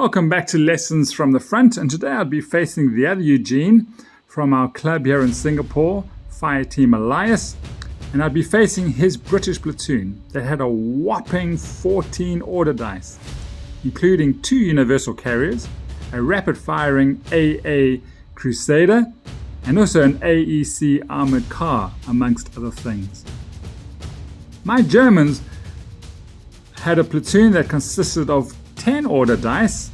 Welcome back to Lessons from the Front, and today I'll be facing the other Eugene from our club here in Singapore, Fire Team Elias, and I'll be facing his British platoon that had a whopping 14 order dice, including 2 universal carriers, a rapid-firing AA Crusader, and also an AEC armoured car, amongst other things. My Germans had a platoon that consisted of 10 order dice,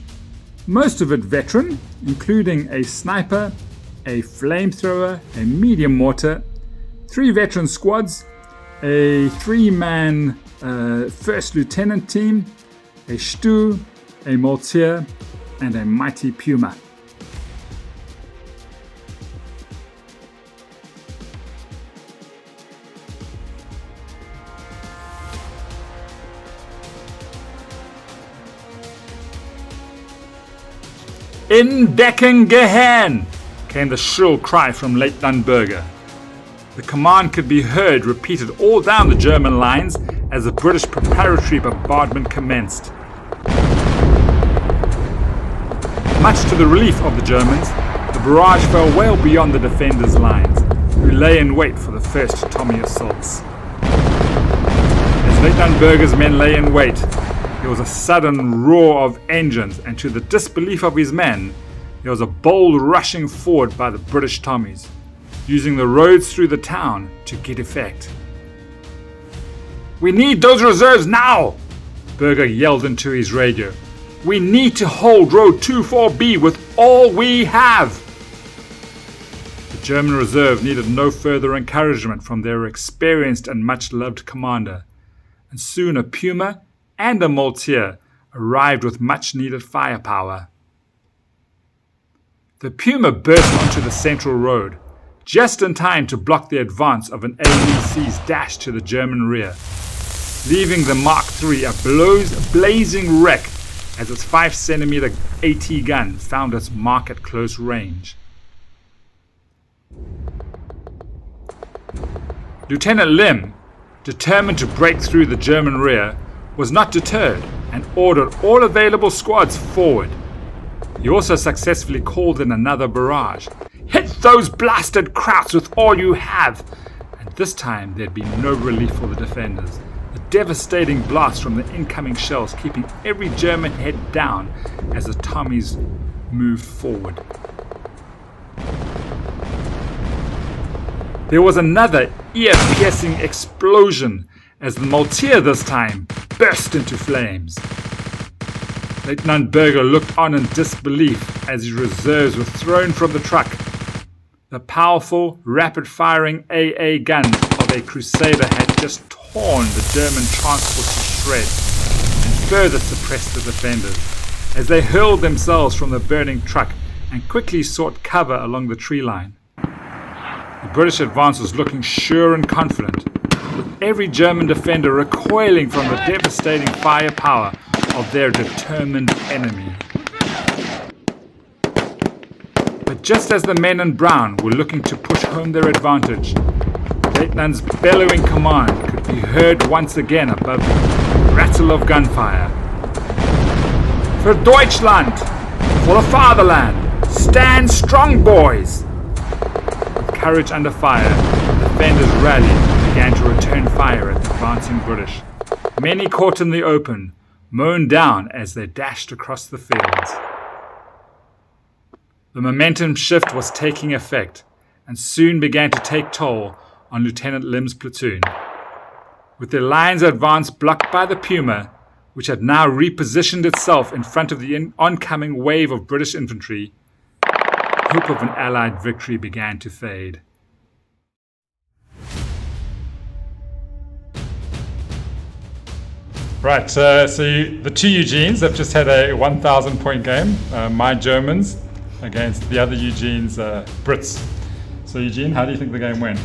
most of it veteran, including a sniper, a flamethrower, a medium mortar, 3 veteran squads, a 3-man first lieutenant team, a Stu, a Mortier, and a mighty Puma. In Decken gehen! Came the shrill cry from Lieutenant Berger. The command could be heard repeated all down the German lines as the British preparatory bombardment commenced. Much to the relief of the Germans, the barrage fell well beyond the defenders' lines, who lay in wait for the first Tommy assaults. As Lieutenant Berger's men lay in wait, there was a sudden roar of engines, and to the disbelief of his men, there was a bold rushing forward by the British Tommies, using the roads through the town to get effect. "We need those reserves now!" Berger yelled into his radio. "We need to hold Road 24B with all we have!" The German reserve needed no further encouragement from their experienced and much-loved commander, and soon a Puma and a Mortier arrived with much-needed firepower. The Puma burst onto the central road, just in time to block the advance of an AEC's dash to the German rear, leaving the Mark III a blazing wreck as its 5cm AT gun found its mark at close range. Lieutenant Lim, determined to break through the German rear, was not deterred and ordered all available squads forward. He also successfully called in another barrage. "Hit those blasted Krauts with all you have!" And this time there'd be no relief for the defenders. The devastating blast from the incoming shells keeping every German head down as the Tommies moved forward. There was another ear-piercing explosion as the Mortier this time burst into flames. Lieutenant Berger looked on in disbelief as his reserves were thrown from the truck. The powerful, rapid-firing AA gun of a Crusader had just torn the German transport to shreds and further suppressed the defenders as they hurled themselves from the burning truck and quickly sought cover along the tree line. The British advance was looking sure and confident, with every German defender recoiling from the devastating firepower of their determined enemy. But just as the men in brown were looking to push home their advantage, Lieutenant's bellowing command could be heard once again above the rattle of gunfire. "For Deutschland! For the fatherland! Stand strong, boys!" With courage under fire, the defenders rallied and began to return fire at the advancing British. Many caught in the open, mown down as they dashed across the fields. The momentum shift was taking effect and soon began to take toll on Lieutenant Lim's platoon. With their lines of advance blocked by the Puma, which had now repositioned itself in front of the oncoming wave of British infantry, hope of an Allied victory began to fade. Right, so the 2 Eugenes have just had a 1,000-point game. My Germans against the other Eugene's Brits. So Eugene, how do you think the game went?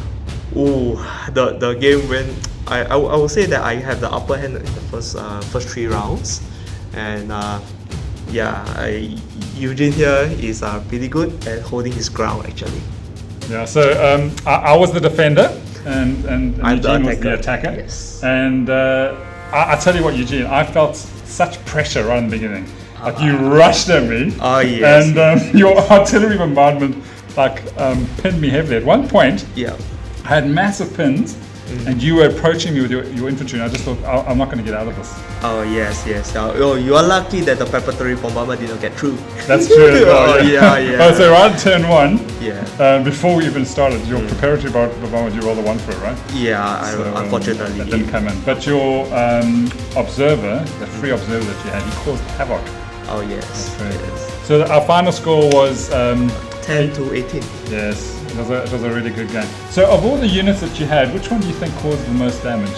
The game went. I would say that I have the upper hand in the first 3 rounds, and Eugene here is pretty good at holding his ground actually. Yeah, so I was the defender, and Eugene was the attacker. Yes. And I tell you what, Eugene, I felt such pressure right in the beginning. Like you rushed at me. Oh, yes. And your artillery bombardment pinned me heavily. At one point, Yeah. I had massive pins, and you were approaching me with your infantry, and I just thought, I'm not going to get out of this. Oh, yes. Oh, you are lucky that the preparatory bombardment didn't get through. That's true. Oh, yeah. Oh, so right at turn 1, Yeah. before we even started, your preparatory bombardment, you rolled a 1 for it, right? Yeah, So, unfortunately. that didn't come in. But your observer, the free observer that you had, he caused havoc. Oh, yes. Yes. So our final score was 10 to 18. yes, it was a really good game. So of all the units that you had, which one do you think caused the most damage?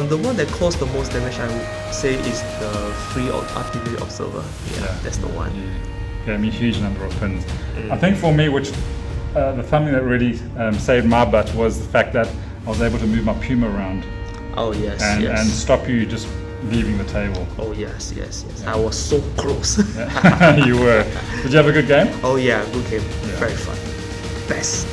The one that caused the most damage, I would say, is the free artillery observer. Yeah, that's the one. You gave me a huge number of pins. I think for me, the something that really saved my butt was the fact that I was able to move my Puma around Oh, yes. and stop you just leaving the table. Oh, yes. I was so close. You were. Did you have a good game? Oh, yeah, good game. Very fun. Best.